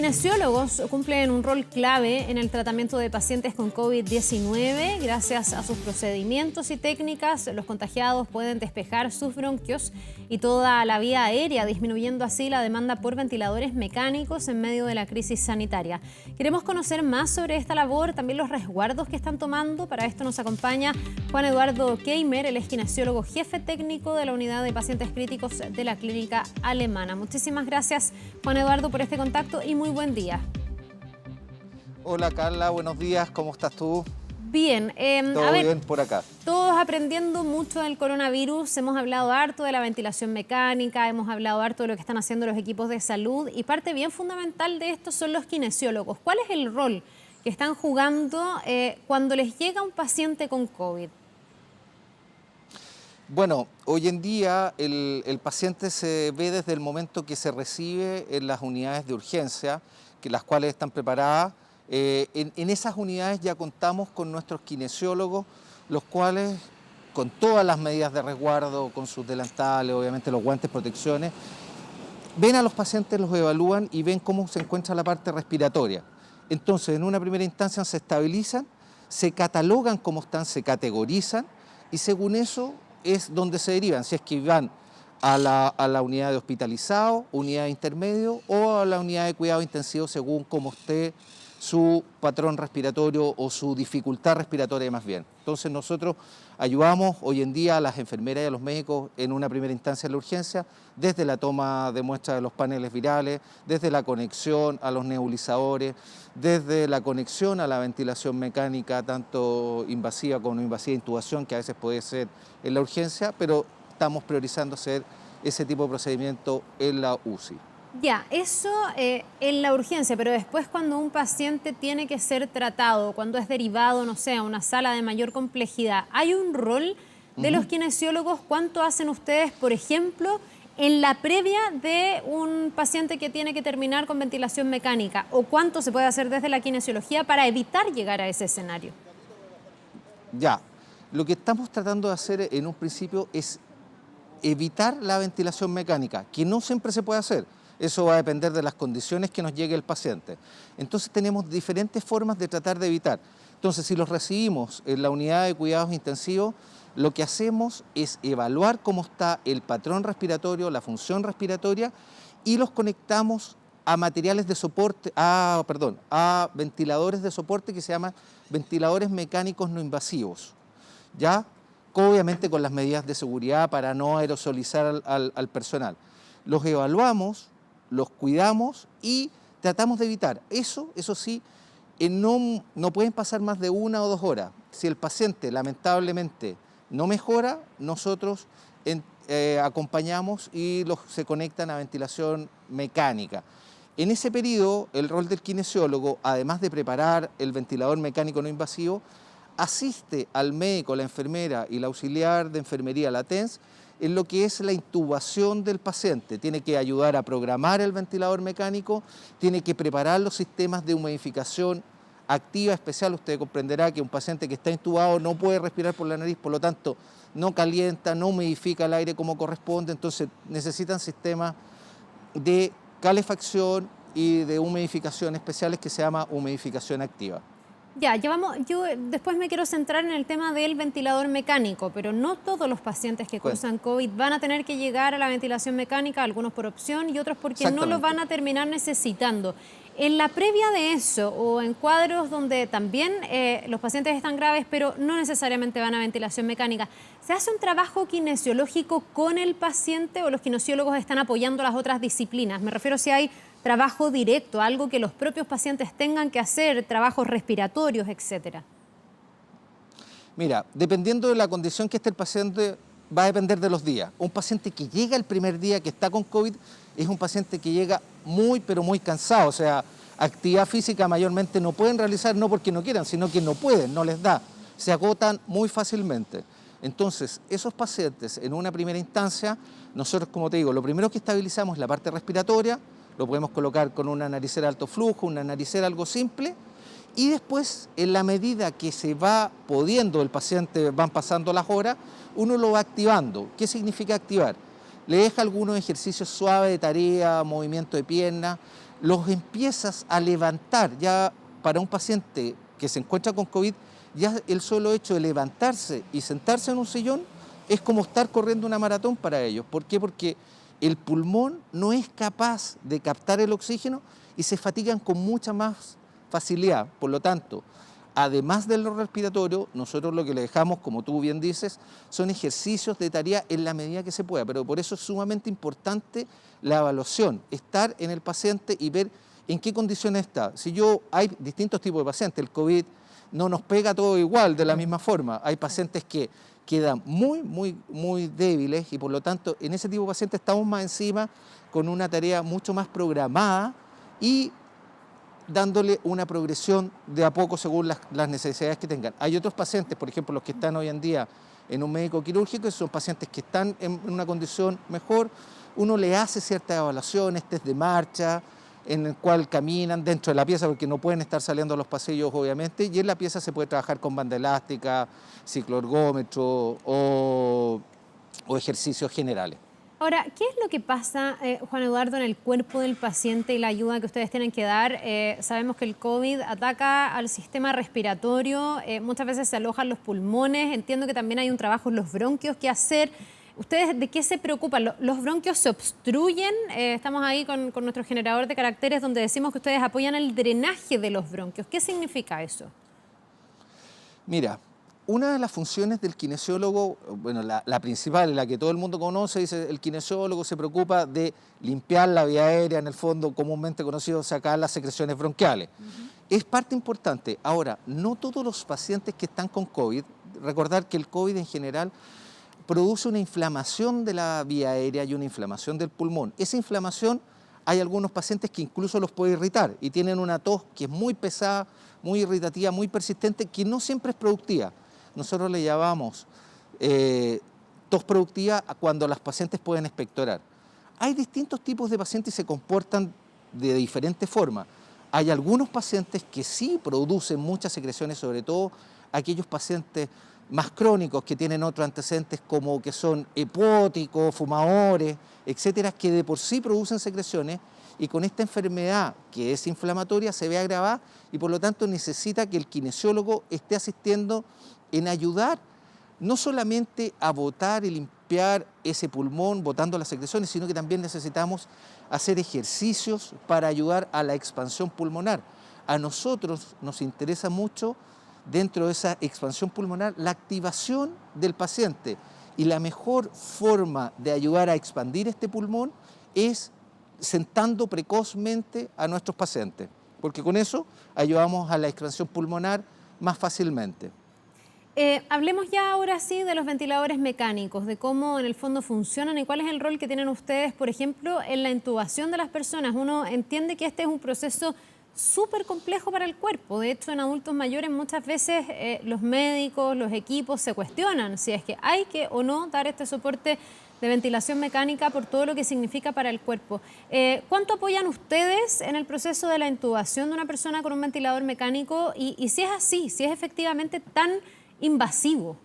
kinesiólogos cumplen un rol clave en el tratamiento de pacientes con COVID-19. Gracias a sus procedimientos y técnicas, los contagiados pueden despejar sus bronquios y toda la vía aérea, disminuyendo así la demanda por ventiladores mecánicos en medio de la crisis sanitaria. Queremos conocer más sobre esta labor, también los resguardos que están tomando. Para esto nos acompaña Juan Eduardo Keimer, él es kinesiólogo jefe técnico de la unidad de pacientes críticos de la clínica alemana. Muchísimas gracias, Juan Eduardo, por este contacto y muy buen día. Hola Carla, buenos días, ¿cómo estás tú? Bien, ¿Todo bien por acá? Todos aprendiendo mucho del coronavirus, hemos hablado harto de la ventilación mecánica, hemos hablado harto de lo que están haciendo los equipos de salud y parte bien fundamental de esto son los kinesiólogos. ¿Cuál es el rol que están jugando cuando les llega un paciente con COVID? Bueno, hoy en día el paciente se ve desde el momento que se recibe en las unidades de urgencia, las cuales están preparadas. En esas unidades ya contamos con nuestros kinesiólogos, los cuales con todas las medidas de resguardo, con sus delantales, obviamente los guantes, protecciones, ven a los pacientes, los evalúan y ven cómo se encuentra la parte respiratoria. Entonces, en una primera instancia se estabilizan, se catalogan cómo están, se categorizan y según eso es donde se derivan, si es que van a la unidad de hospitalizado, unidad de intermedio o a la unidad de cuidado intensivo según cómo esté su patrón respiratorio o su dificultad respiratoria más bien. Entonces nosotros ayudamos hoy en día a las enfermeras y a los médicos en una primera instancia en la urgencia, desde la toma de muestras de los paneles virales, desde la conexión a los nebulizadores, desde la conexión a la ventilación mecánica, tanto invasiva como no invasiva, intubación, que a veces puede ser en la urgencia, pero estamos priorizando hacer ese tipo de procedimiento en la UCI. Ya, eso en la urgencia, pero después cuando un paciente tiene que ser tratado, cuando es derivado, no sé, a una sala de mayor complejidad, ¿hay un rol de los kinesiólogos? ¿Cuánto hacen ustedes, por ejemplo, en la previa de un paciente que tiene que terminar con ventilación mecánica? ¿O cuánto se puede hacer desde la kinesiología para evitar llegar a ese escenario? Ya, lo que estamos tratando de hacer en un principio es evitar la ventilación mecánica, que no siempre se puede hacer. Eso va a depender de las condiciones que nos llegue el paciente. Entonces tenemos diferentes formas de tratar de evitar. Entonces si los recibimos en la unidad de cuidados intensivos, lo que hacemos es evaluar cómo está el patrón respiratorio, la función respiratoria y los conectamos a materiales de soporte, a ventiladores de soporte que se llaman ventiladores mecánicos no invasivos, ¿ya? Obviamente con las medidas de seguridad para no aerosolizar al personal. Los evaluamos, los cuidamos y tratamos de evitar. Eso sí, no pueden pasar más de 1 o 2 horas. Si el paciente lamentablemente no mejora, nosotros acompañamos y se conectan a ventilación mecánica. En ese periodo, el rol del kinesiólogo, además de preparar el ventilador mecánico no invasivo, asiste al médico, la enfermera y la auxiliar de enfermería, la TENS, en lo que es la intubación del paciente. Tiene que ayudar a programar el ventilador mecánico, tiene que preparar los sistemas de humidificación activa especial. Usted comprenderá que un paciente que está intubado no puede respirar por la nariz, por lo tanto no calienta, no humidifica el aire como corresponde, entonces necesitan sistemas de calefacción y de humidificación especiales que se llama humidificación activa. Ya, yo después me quiero centrar en el tema del ventilador mecánico, pero no todos los pacientes que cursan COVID van a tener que llegar a la ventilación mecánica, algunos por opción y otros porque no lo van a terminar necesitando. En la previa de eso, o en cuadros donde también los pacientes están graves, pero no necesariamente van a ventilación mecánica, ¿se hace un trabajo kinesiológico con el paciente o los kinesiólogos están apoyando las otras disciplinas? Me refiero si hay trabajo directo, algo que los propios pacientes tengan que hacer, trabajos respiratorios, etcétera. Mira, dependiendo de la condición que esté el paciente, va a depender de los días. Un paciente que llega el primer día que está con COVID es un paciente que llega muy, pero muy cansado. O sea, actividad física mayormente no pueden realizar, no porque no quieran, sino que no pueden, no les da. Se agotan muy fácilmente. Entonces, esos pacientes, en una primera instancia, nosotros, como te digo, lo primero que estabilizamos es la parte respiratoria, lo podemos colocar con una naricera alto flujo, una naricera algo simple, y después, en la medida que se va pudiendo el paciente, van pasando las horas, uno lo va activando. ¿Qué significa activar? Le deja algunos ejercicios suaves de tarea, movimiento de pierna, los empiezas a levantar. Ya para un paciente que se encuentra con COVID, ya el solo hecho de levantarse y sentarse en un sillón es como estar corriendo una maratón para ellos. ¿Por qué? Porque el pulmón no es capaz de captar el oxígeno y se fatigan con mucha más facilidad. Por lo tanto, además de lo respiratorio, nosotros lo que le dejamos, como tú bien dices, son ejercicios de tarea en la medida que se pueda, pero por eso es sumamente importante la evaluación, estar en el paciente y ver en qué condiciones está. Hay distintos tipos de pacientes, el COVID no nos pega todo igual, de la misma forma. Hay pacientes que quedan muy débiles y por lo tanto en ese tipo de pacientes estamos más encima con una tarea mucho más programada y dándole una progresión de a poco según las necesidades que tengan. Hay otros pacientes, por ejemplo, los que están hoy en día en un médico quirúrgico, son pacientes que están en una condición mejor, uno le hace ciertas evaluaciones, test de marcha, en el cual caminan dentro de la pieza porque no pueden estar saliendo a los pasillos obviamente, y en la pieza se puede trabajar con banda elástica, cicloergómetro o ejercicios generales. Ahora, ¿qué es lo que pasa, Juan Eduardo, en el cuerpo del paciente y la ayuda que ustedes tienen que dar? Sabemos que el COVID ataca al sistema respiratorio, muchas veces se alojan los pulmones, entiendo que también hay un trabajo en los bronquios que hacer. ¿Ustedes de qué se preocupan? ¿Los bronquios se obstruyen? Estamos ahí con nuestro generador de caracteres donde decimos que ustedes apoyan el drenaje de los bronquios. ¿Qué significa eso? Mira, una de las funciones del kinesiólogo, bueno, la principal, la que todo el mundo conoce, dice el kinesiólogo se preocupa de limpiar la vía aérea, en el fondo comúnmente conocido, sacar las secreciones bronquiales. Es parte importante. Ahora, no todos los pacientes que están con COVID, recordar que el COVID en general produce una inflamación de la vía aérea y una inflamación del pulmón. Esa inflamación, hay algunos pacientes que incluso los puede irritar y tienen una tos que es muy pesada, muy irritativa, muy persistente, que no siempre es productiva. Nosotros le llamamos tos productiva a cuando las pacientes pueden expectorar. Hay distintos tipos de pacientes y se comportan de diferentes formas. Hay algunos pacientes que sí producen muchas secreciones, sobre todo aquellos pacientes más crónicos que tienen otros antecedentes como que son hepáticos, fumadores, etcétera, que de por sí producen secreciones y con esta enfermedad que es inflamatoria se ve agravada y por lo tanto necesita que el kinesiólogo esté asistiendo en ayudar no solamente a botar y limpiar ese pulmón, botando las secreciones, sino que también necesitamos hacer ejercicios para ayudar a la expansión pulmonar. A nosotros nos interesa mucho dentro de esa expansión pulmonar la activación del paciente y la mejor forma de ayudar a expandir este pulmón es sentando precozmente a nuestros pacientes, porque con eso ayudamos a la expansión pulmonar más fácilmente. Hablemos ya ahora sí de los ventiladores mecánicos, de cómo en el fondo funcionan y cuál es el rol que tienen ustedes, por ejemplo, en la intubación de las personas. Uno entiende que este es un proceso súper complejo para el cuerpo. De hecho, en adultos mayores muchas veces los médicos, los equipos se cuestionan si es que hay que o no dar este soporte de ventilación mecánica por todo lo que significa para el cuerpo. ¿Cuánto apoyan ustedes en el proceso de la intubación de una persona con un ventilador mecánico? Y si es así, si es efectivamente tan invasivo.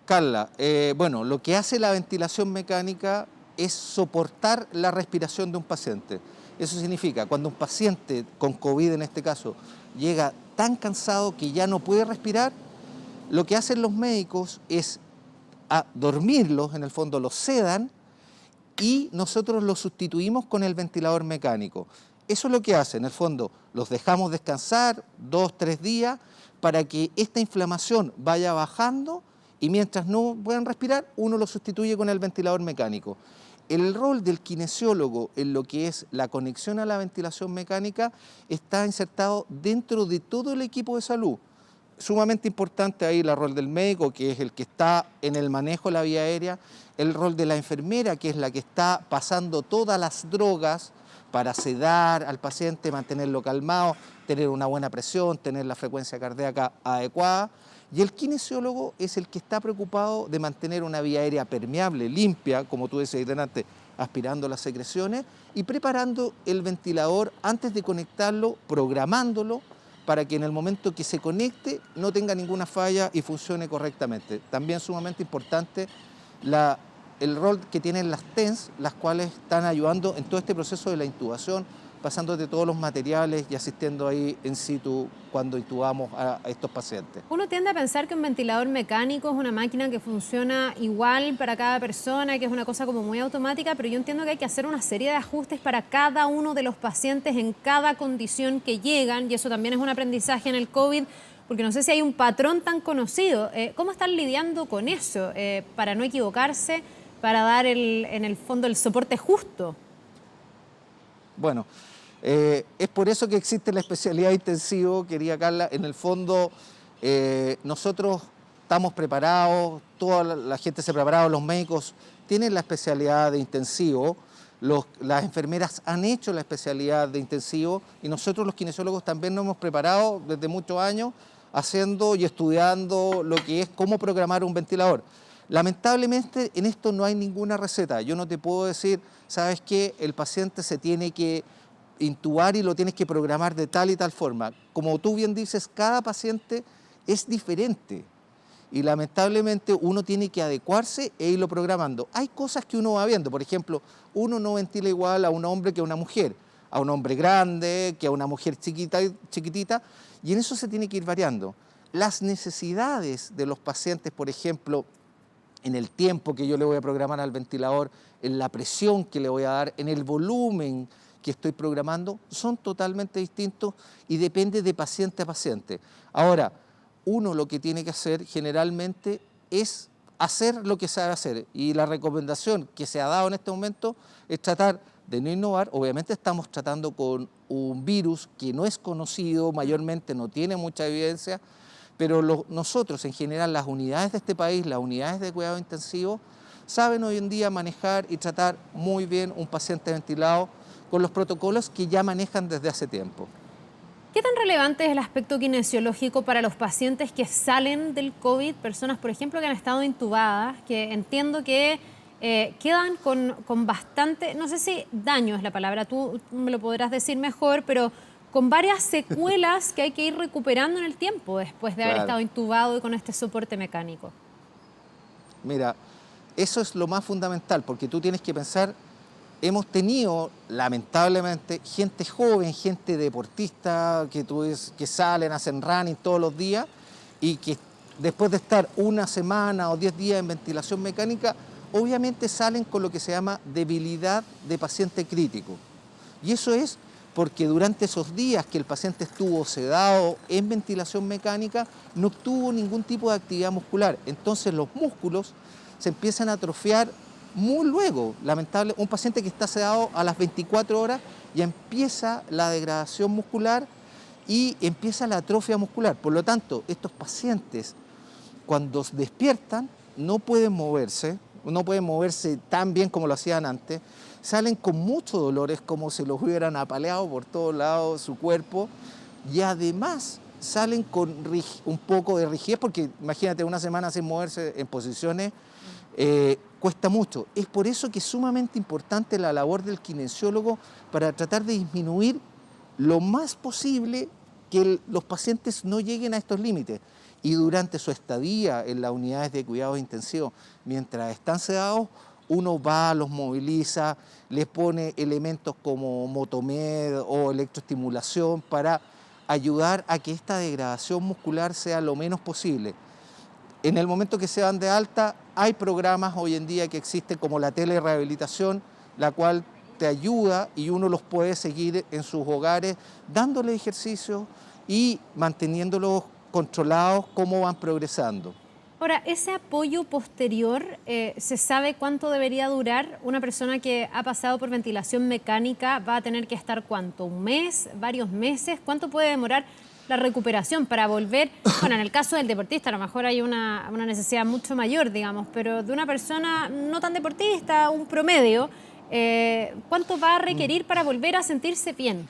Carla, bueno, lo que hace la ventilación mecánica es soportar la respiración de un paciente. Eso significa, cuando un paciente con COVID en este caso llega tan cansado que ya no puede respirar, lo que hacen los médicos es a dormirlos, en el fondo los sedan y nosotros los sustituimos con el ventilador mecánico. Eso es lo que hace, en el fondo los dejamos descansar 2, 3 días para que esta inflamación vaya bajando y mientras no puedan respirar, uno lo sustituye con el ventilador mecánico. El rol del kinesiólogo en lo que es la conexión a la ventilación mecánica está insertado dentro de todo el equipo de salud. Sumamente importante ahí el rol del médico, que es el que está en el manejo de la vía aérea, el rol de la enfermera, que es la que está pasando todas las drogas para sedar al paciente, mantenerlo calmado, tener una buena presión, tener la frecuencia cardíaca adecuada. Y el kinesiólogo es el que está preocupado de mantener una vía aérea permeable, limpia, como tú decías antes, aspirando las secreciones y preparando el ventilador antes de conectarlo, programándolo para que en el momento que se conecte no tenga ninguna falla y funcione correctamente. También sumamente importante la el rol que tienen las TENS, las cuales están ayudando en todo este proceso de la intubación, pasando de todos los materiales y asistiendo ahí en situ cuando intubamos a estos pacientes. Uno tiende a pensar que un ventilador mecánico es una máquina que funciona igual para cada persona, que es una cosa como muy automática, pero yo entiendo que hay que hacer una serie de ajustes para cada uno de los pacientes en cada condición que llegan, y eso también es un aprendizaje en el COVID, porque no sé si hay un patrón tan conocido. ¿Cómo están lidiando con eso para no equivocarse, para dar en el fondo el soporte justo? Bueno, es por eso que existe la especialidad intensivo, querida Carla. En el fondo, nosotros estamos preparados, toda la gente se ha preparado, los médicos tienen la especialidad de intensivo, las enfermeras han hecho la especialidad de intensivo y nosotros los kinesiólogos también nos hemos preparado desde muchos años haciendo y estudiando lo que es cómo programar un ventilador. Lamentablemente en esto no hay ninguna receta. Yo no te puedo decir, ¿sabes qué? El paciente se tiene que intubar y lo tienes que programar de tal y tal forma. Como tú bien dices, cada paciente es diferente y lamentablemente uno tiene que adecuarse e irlo programando. Hay cosas que uno va viendo, por ejemplo, uno no ventila igual a un hombre que a una mujer, a un hombre grande, que a una mujer chiquitita, y en eso se tiene que ir variando. Las necesidades de los pacientes, por ejemplo, en el tiempo que yo le voy a programar al ventilador, en la presión que le voy a dar, en el volumen que estoy programando, son totalmente distintos y depende de paciente a paciente. Ahora, uno lo que tiene que hacer generalmente es hacer lo que sabe hacer, y la recomendación que se ha dado en este momento es tratar de no innovar. Obviamente estamos tratando con un virus que no es conocido, mayormente no tiene mucha evidencia, pero nosotros en general, las unidades de este país, las unidades de cuidado intensivo, saben hoy en día manejar y tratar muy bien un paciente ventilado con los protocolos que ya manejan desde hace tiempo. ¿Qué tan relevante es el aspecto kinesiológico para los pacientes que salen del COVID? Personas, por ejemplo, que han estado intubadas, que entiendo que quedan con bastante, no sé si daño es la palabra, tú me lo podrás decir mejor, pero con varias secuelas que hay que ir recuperando en el tiempo después de haber estado intubado y con este soporte mecánico. Mira, eso es lo más fundamental, porque tú tienes que pensar, hemos tenido, lamentablemente, gente joven, gente deportista, que salen, hacen running todos los días y que después de estar una semana o 10 días en ventilación mecánica, obviamente salen con lo que se llama debilidad de paciente crítico. Y eso es porque durante esos días que el paciente estuvo sedado en ventilación mecánica, no tuvo ningún tipo de actividad muscular. Entonces los músculos se empiezan a atrofiar muy luego. Lamentable, un paciente que está sedado a las 24 horas ya empieza la degradación muscular y empieza la atrofia muscular. Por lo tanto, estos pacientes cuando despiertan no pueden moverse tan bien como lo hacían antes, salen con muchos dolores como si los hubieran apaleado por todos lados su cuerpo, y además salen con un poco de rigidez, porque imagínate una semana sin moverse en posiciones, cuesta mucho. Es por eso que es sumamente importante la labor del kinesiólogo para tratar de disminuir lo más posible que los pacientes no lleguen a estos límites. Y durante su estadía en las unidades de cuidados intensivos, mientras están sedados, uno va, los moviliza, les pone elementos como Motomed o electroestimulación para ayudar a que esta degradación muscular sea lo menos posible. En el momento que se van de alta, hay programas hoy en día que existen como la telerehabilitación, la cual te ayuda y uno los puede seguir en sus hogares, dándole ejercicio y manteniéndolos controlados, cómo van progresando. Ahora, ese apoyo posterior, ¿se sabe cuánto debería durar? Una persona que ha pasado por ventilación mecánica va a tener que estar ¿cuánto? ¿Un mes? ¿Varios meses? ¿Cuánto puede demorar la recuperación para volver? Bueno, en el caso del deportista a lo mejor hay una necesidad mucho mayor, digamos, pero de una persona no tan deportista, un promedio, ¿cuánto va a requerir para volver a sentirse bien?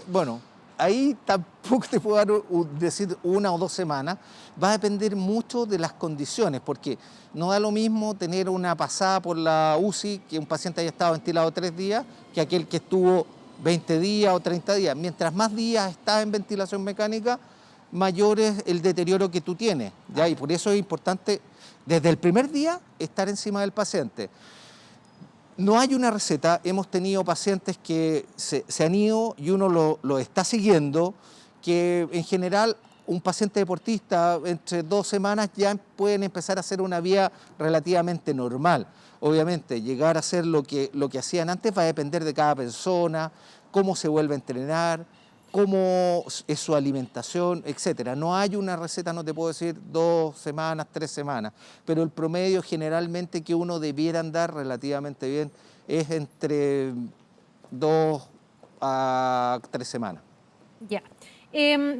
Bueno, ahí tampoco te puedo decir 1 o 2 semanas, va a depender mucho de las condiciones, porque no da lo mismo tener una pasada por la UCI, que un paciente haya estado ventilado 3 días, que aquel que estuvo 20 días o 30 días. Mientras más días está en ventilación mecánica, mayor es el deterioro que tú tienes, ¿ya? Y por eso es importante desde el primer día estar encima del paciente. No hay una receta, hemos tenido pacientes que se han ido y uno lo está siguiendo, que en general un paciente deportista entre 2 semanas ya pueden empezar a hacer una vida relativamente normal. Obviamente llegar a hacer lo que hacían antes va a depender de cada persona, cómo se vuelve a entrenar, cómo es su alimentación, etcétera. No hay una receta, no te puedo decir 2 semanas, 3 semanas, pero el promedio generalmente que uno debiera andar relativamente bien es entre 2 a 3 semanas. Ya.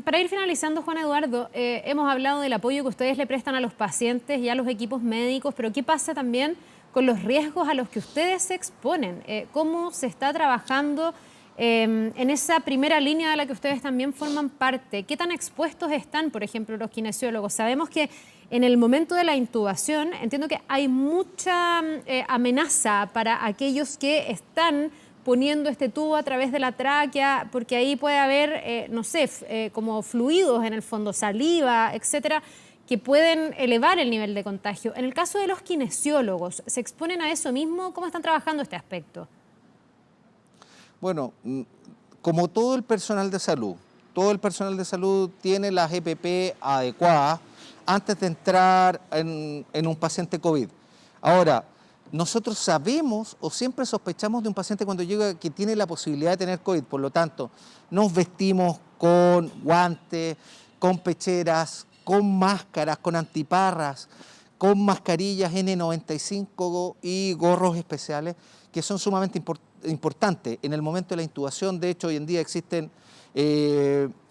Para ir finalizando, Juan Eduardo, hemos hablado del apoyo que ustedes le prestan a los pacientes y a los equipos médicos, pero ¿qué pasa también con los riesgos a los que ustedes se exponen? ¿Cómo se está trabajando en esa primera línea de la que ustedes también forman parte? ¿Qué tan expuestos están, por ejemplo, los kinesiólogos? Sabemos que en el momento de la intubación, entiendo que hay mucha amenaza para aquellos que están poniendo este tubo a través de la tráquea, porque ahí puede haber, no sé, como fluidos en el fondo, saliva, etcétera, que pueden elevar el nivel de contagio. En el caso de los kinesiólogos, ¿se exponen a eso mismo? ¿Cómo están trabajando este aspecto? Bueno, como todo el personal de salud tiene las EPP adecuadas antes de entrar en un paciente COVID. Ahora, nosotros sabemos o siempre sospechamos de un paciente cuando llega que tiene la posibilidad de tener COVID, por lo tanto, nos vestimos con guantes, con pecheras, con máscaras, con antiparras, con mascarillas N95 y gorros especiales que son sumamente importantes. En el momento de la intubación, de hecho, hoy en día existen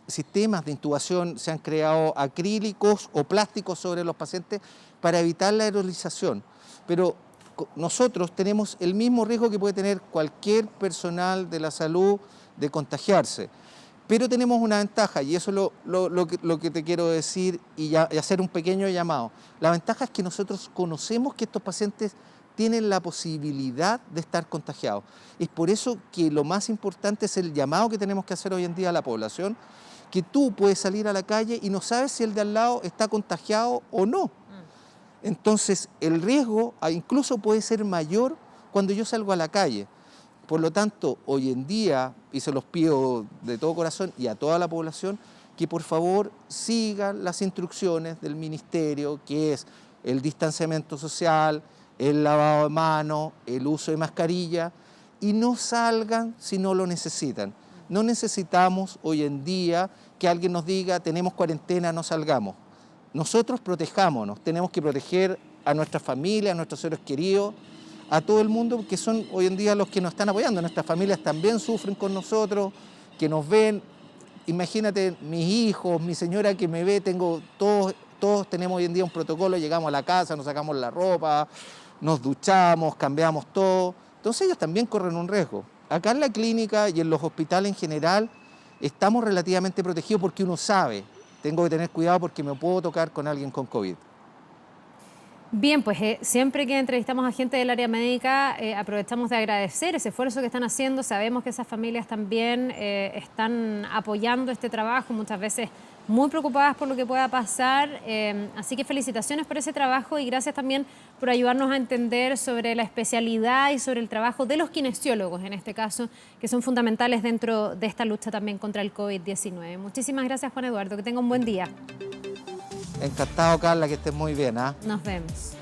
sistemas de intubación, se han creado acrílicos o plásticos sobre los pacientes para evitar la aerolización, pero nosotros tenemos el mismo riesgo que puede tener cualquier personal de la salud de contagiarse, pero tenemos una ventaja y eso es lo que te quiero decir y hacer un pequeño llamado. La ventaja es que nosotros conocemos que estos pacientes tienen la posibilidad de estar contagiados. Es por eso que lo más importante es el llamado que tenemos que hacer hoy en día a la población, que tú puedes salir a la calle y no sabes si el de al lado está contagiado o no. Entonces, el riesgo incluso puede ser mayor cuando yo salgo a la calle. Por lo tanto, hoy en día, y se los pido de todo corazón y a toda la población, que por favor sigan las instrucciones del ministerio, que es el distanciamiento social, el lavado de manos, el uso de mascarilla, y no salgan si no lo necesitan. No necesitamos hoy en día que alguien nos diga, tenemos cuarentena, no salgamos. Nosotros protejámonos, tenemos que proteger a nuestra familia, a nuestros seres queridos, a todo el mundo, que son hoy en día los que nos están apoyando. Nuestras familias también sufren con nosotros, que nos ven. Imagínate, mis hijos, mi señora que me ve, todos tenemos hoy en día un protocolo, llegamos a la casa, nos sacamos la ropa, nos duchamos, cambiamos todo. Entonces ellos también corren un riesgo. Acá en la clínica y en los hospitales en general estamos relativamente protegidos porque uno sabe, tengo que tener cuidado porque me puedo tocar con alguien con COVID. Bien, pues siempre que entrevistamos a gente del área médica aprovechamos de agradecer ese esfuerzo que están haciendo. Sabemos que esas familias también están apoyando este trabajo, muchas veces muy preocupadas por lo que pueda pasar. Así que felicitaciones por ese trabajo y gracias también por ayudarnos a entender sobre la especialidad y sobre el trabajo de los kinesiólogos, en este caso, que son fundamentales dentro de esta lucha también contra el COVID-19. Muchísimas gracias, Juan Eduardo. Que tenga un buen día. Encantado, Carla, que estés muy bien. Nos vemos.